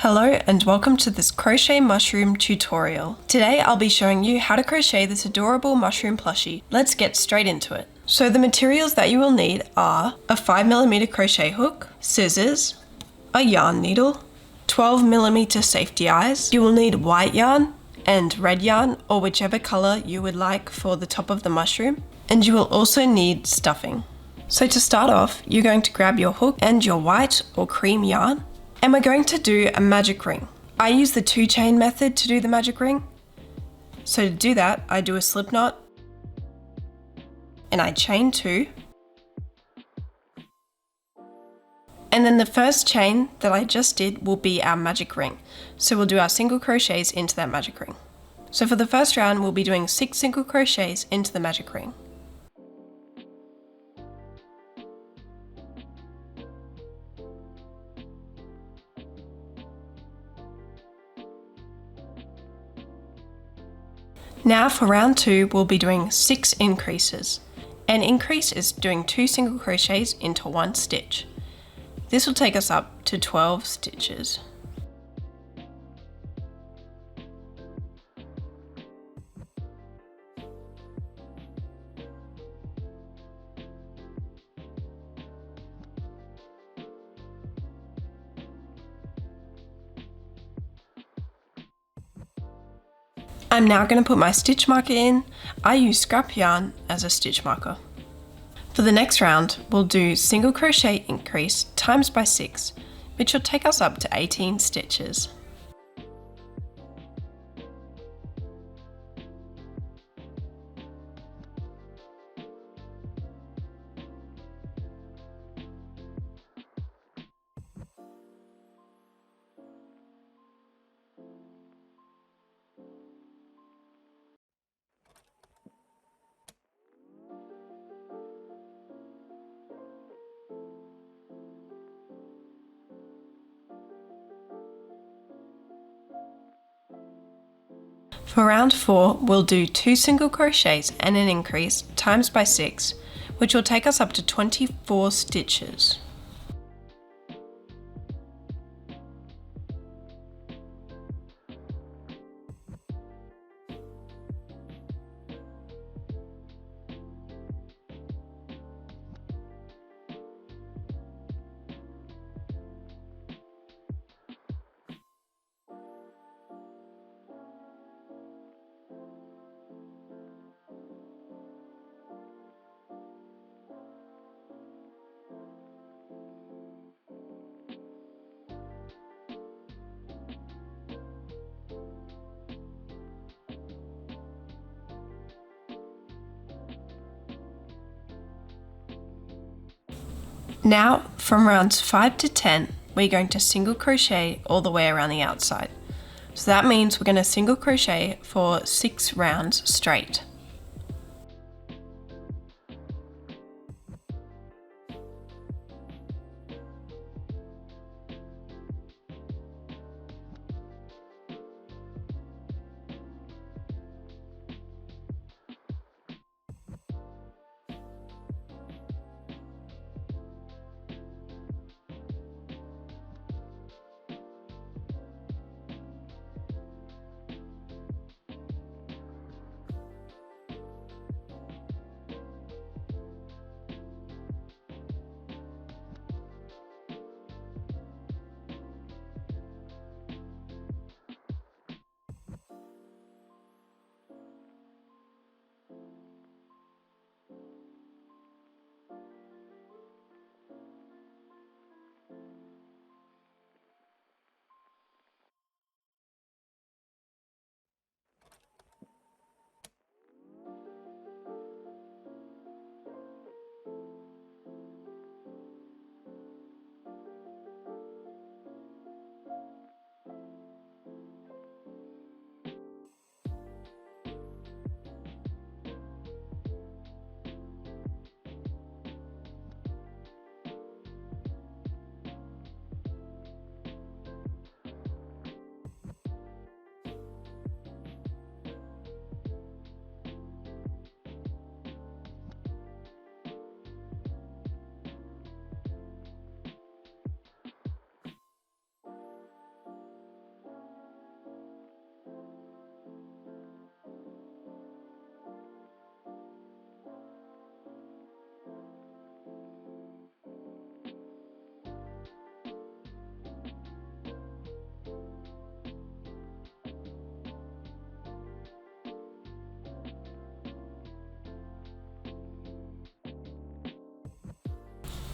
Hello and welcome to this crochet mushroom tutorial. Today I'll be showing you how to crochet this adorable mushroom plushie. Let's get straight into it. So the materials that you will need are a 5mm crochet hook, scissors, a yarn needle, 12mm safety eyes. You will need white yarn and red yarn or whichever color you would like for the top of the mushroom. And you will also need stuffing. So to start off, you're going to grab your hook and your white or cream yarn. And we're going to do a magic ring. I use the 2-chain method to do the magic ring. So to do that, I do a slip knot and I chain 2. And then the first chain that I just did will be our magic ring. So we'll do our single crochets into that magic ring. So for the first round, we'll be doing 6 single crochets into the magic ring. Now for round 2, we'll be doing 6 increases. An increase is doing 2 single crochets into 1 stitch. This will take us up to 12 stitches. I'm now going to put my stitch marker in. I use scrap yarn as a stitch marker. For the next round, we'll do single crochet increase times by 6, which will take us up to 18 stitches. For round 4, we'll do 2 single crochets and an increase times by 6, which will take us up to 24 stitches. Now, from rounds 5 to 10, we're going to single crochet all the way around the outside. So that means we're going to single crochet for 6 rounds straight.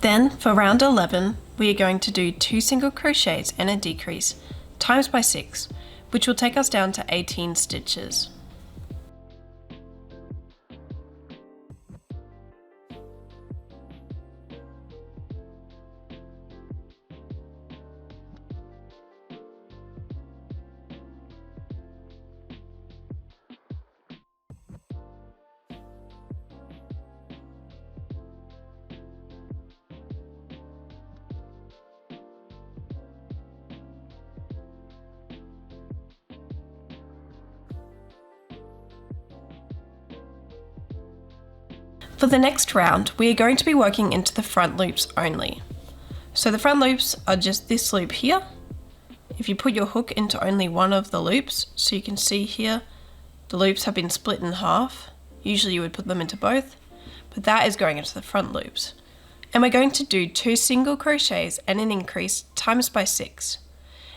Then for round 11, we are going to do 2 single crochets and a decrease times by 6, which will take us down to 18 stitches. For the next round, we are going to be working into the front loops only. So the front loops are just this loop here. If you put your hook into only one of the loops, so you can see here, the loops have been split in half. Usually you would put them into both, but that is going into the front loops. And we're going to do 2 single crochets and an increase times by 6.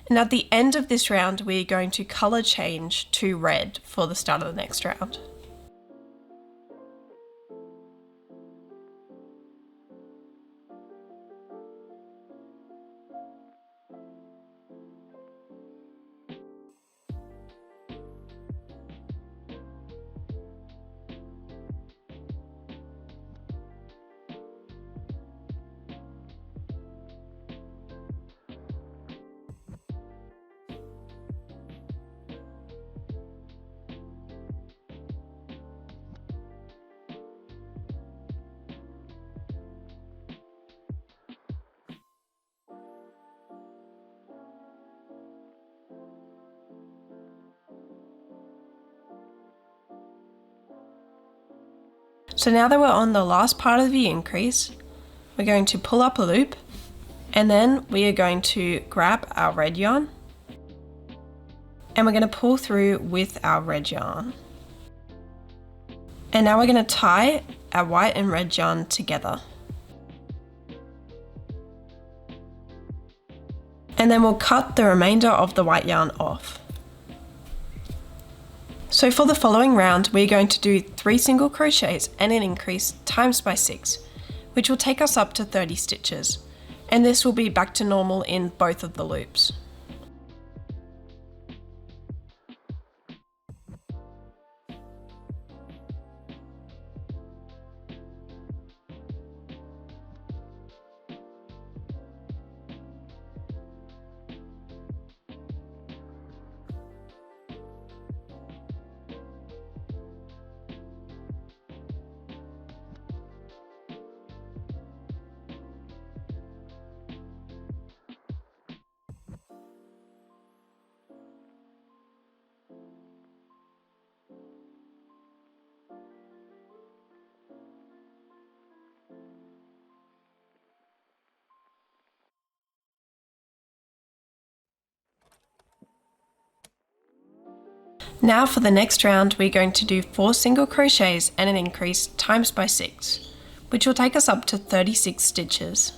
And at the end of this round, we are going to color change to red for the start of the next round. So now that we're on the last part of the increase, we're going to pull up a loop, and then we are going to grab our red yarn, and we're going to pull through with our red yarn. And now we're going to tie our white and red yarn together. And then we'll cut the remainder of the white yarn off. So for the following round, we're going to do 3 single crochets and an increase times by 6, which will take us up to 30 stitches. And this will be back to normal in both of the loops. Now for the next round, we're going to do 4 single crochets and an increase times by 6, which will take us up to 36 stitches.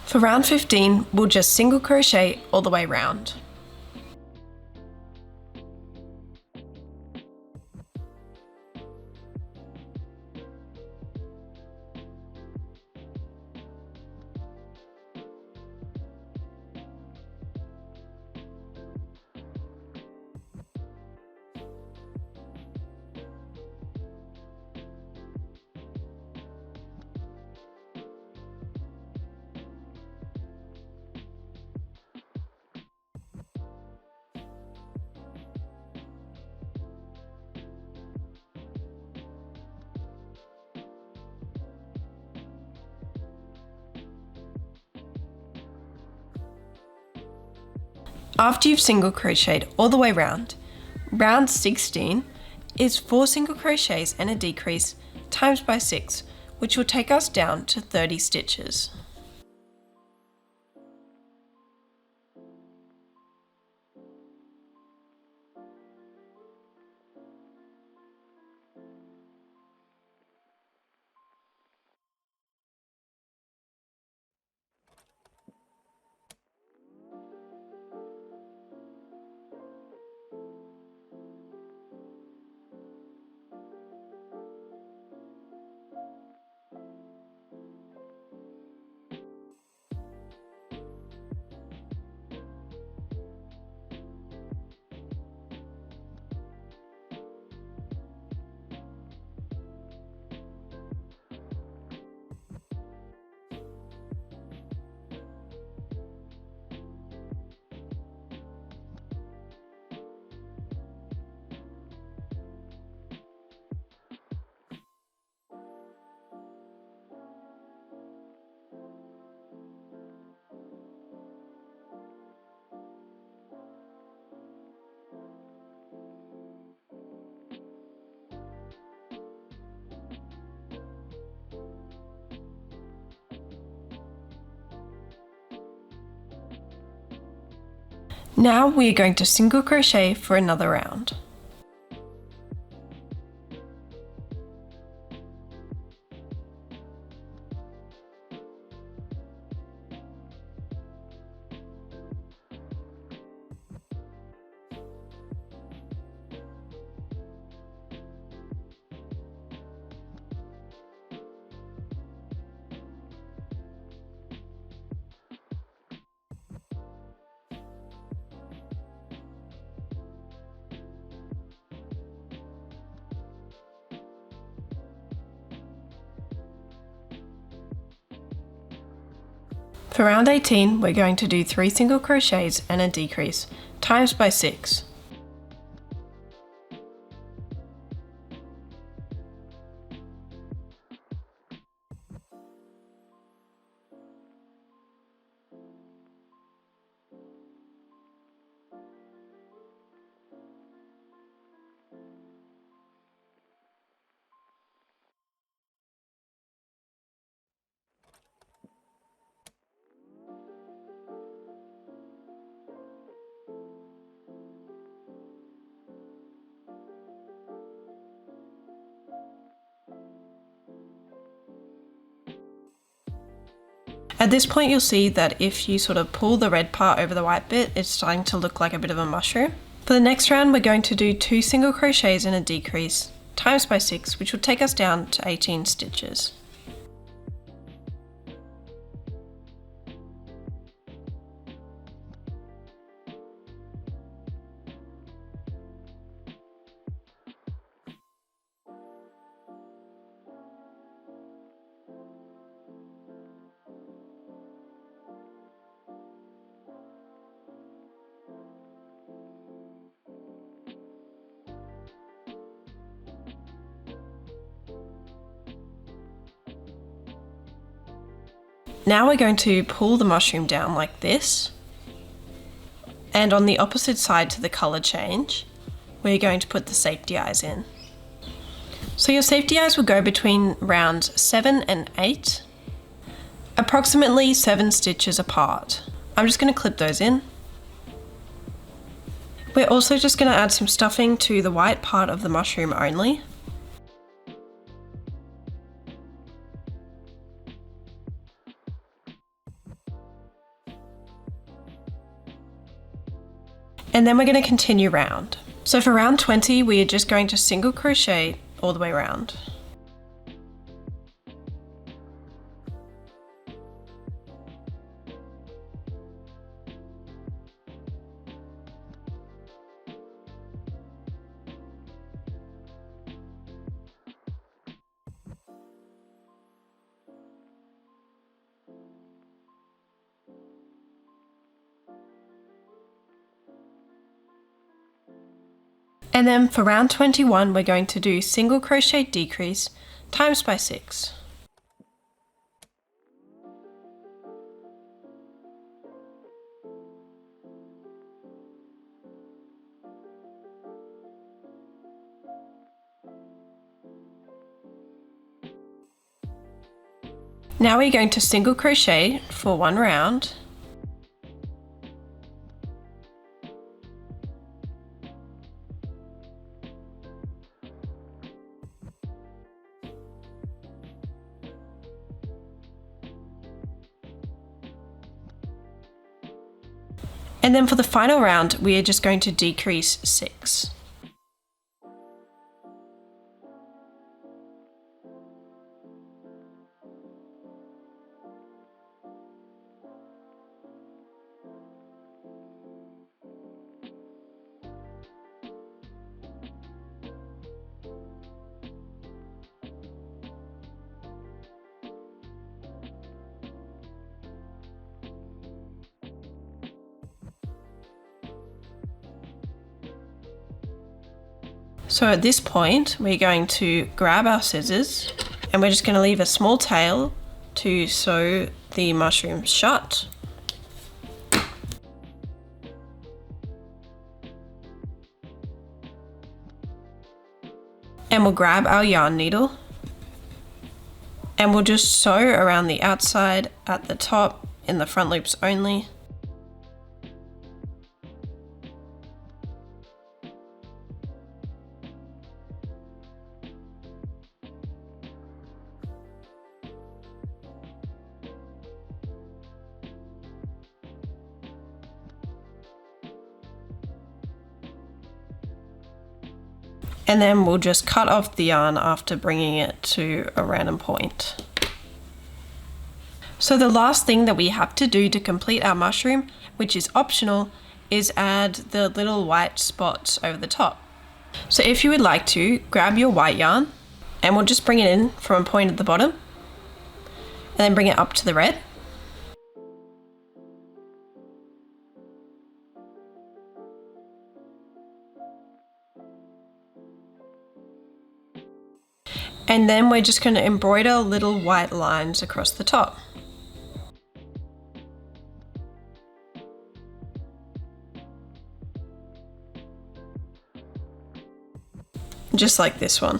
For round 15, we'll just single crochet all the way round. After you've single crocheted all the way round, round 16 is 4 single crochets and a decrease times by 6, which will take us down to 30 stitches. Now we are going to single crochet for another round. For round 18, we're going to do 3 single crochets and a decrease, times by 6. At this point you'll see that if you sort of pull the red part over the white bit, it's starting to look like a bit of a mushroom. For the next round we're going to do 2 single crochets and a decrease, times by 6, which will take us down to 18 stitches. Now we're going to pull the mushroom down like this, and on the opposite side to the colour change, we're going to put the safety eyes in. So your safety eyes will go between rounds 7 and 8, approximately 7 stitches apart. I'm just going to clip those in. We're also just going to add some stuffing to the white part of the mushroom only. And then we're going to continue round. So for round 20, we are just going to single crochet all the way around. And then for round 21, we're going to do single crochet decrease times by 6. Now we're going to single crochet for 1 round. And then for the final round, we are just going to decrease 6. So at this point, we're going to grab our scissors and we're just going to leave a small tail to sew the mushroom shut. And we'll grab our yarn needle and we'll just sew around the outside at the top in the front loops only. And then we'll just cut off the yarn after bringing it to a random point. So the last thing that we have to do to complete our mushroom, which is optional, is add the little white spots over the top. So if you would like to, grab your white yarn and we'll just bring it in from a point at the bottom and then bring it up to the red. And then we're just going to embroider little white lines across the top. Just like this one.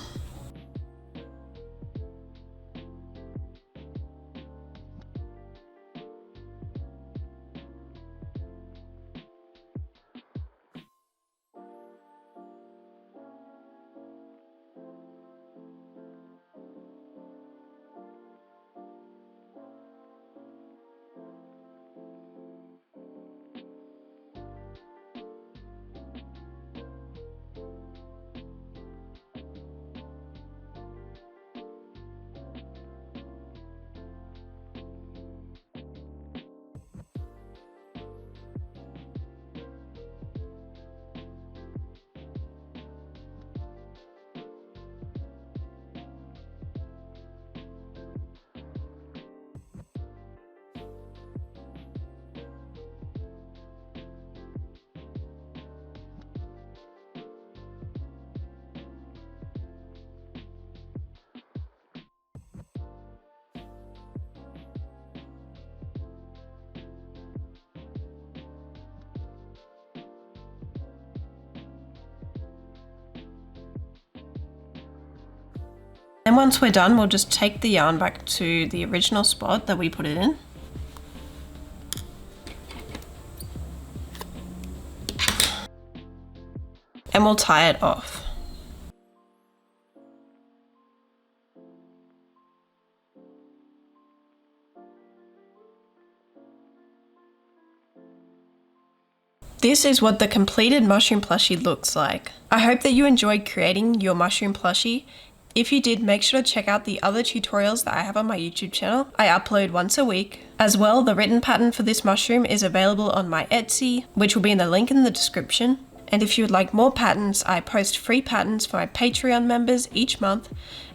And once we're done, we'll just take the yarn back to the original spot that we put it in. And we'll tie it off. This is what the completed mushroom plushie looks like. I hope that you enjoyed creating your mushroom plushie. If you did, make sure to check out the other tutorials that I have on my YouTube channel. I upload once a week. As well, the written pattern for this mushroom is available on my Etsy, which will be in the link in the description. And if you would like more patterns, I post free patterns for my Patreon members each month,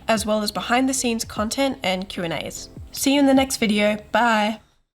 as well as behind the scenes content and Q&As. See you in the next video. Bye!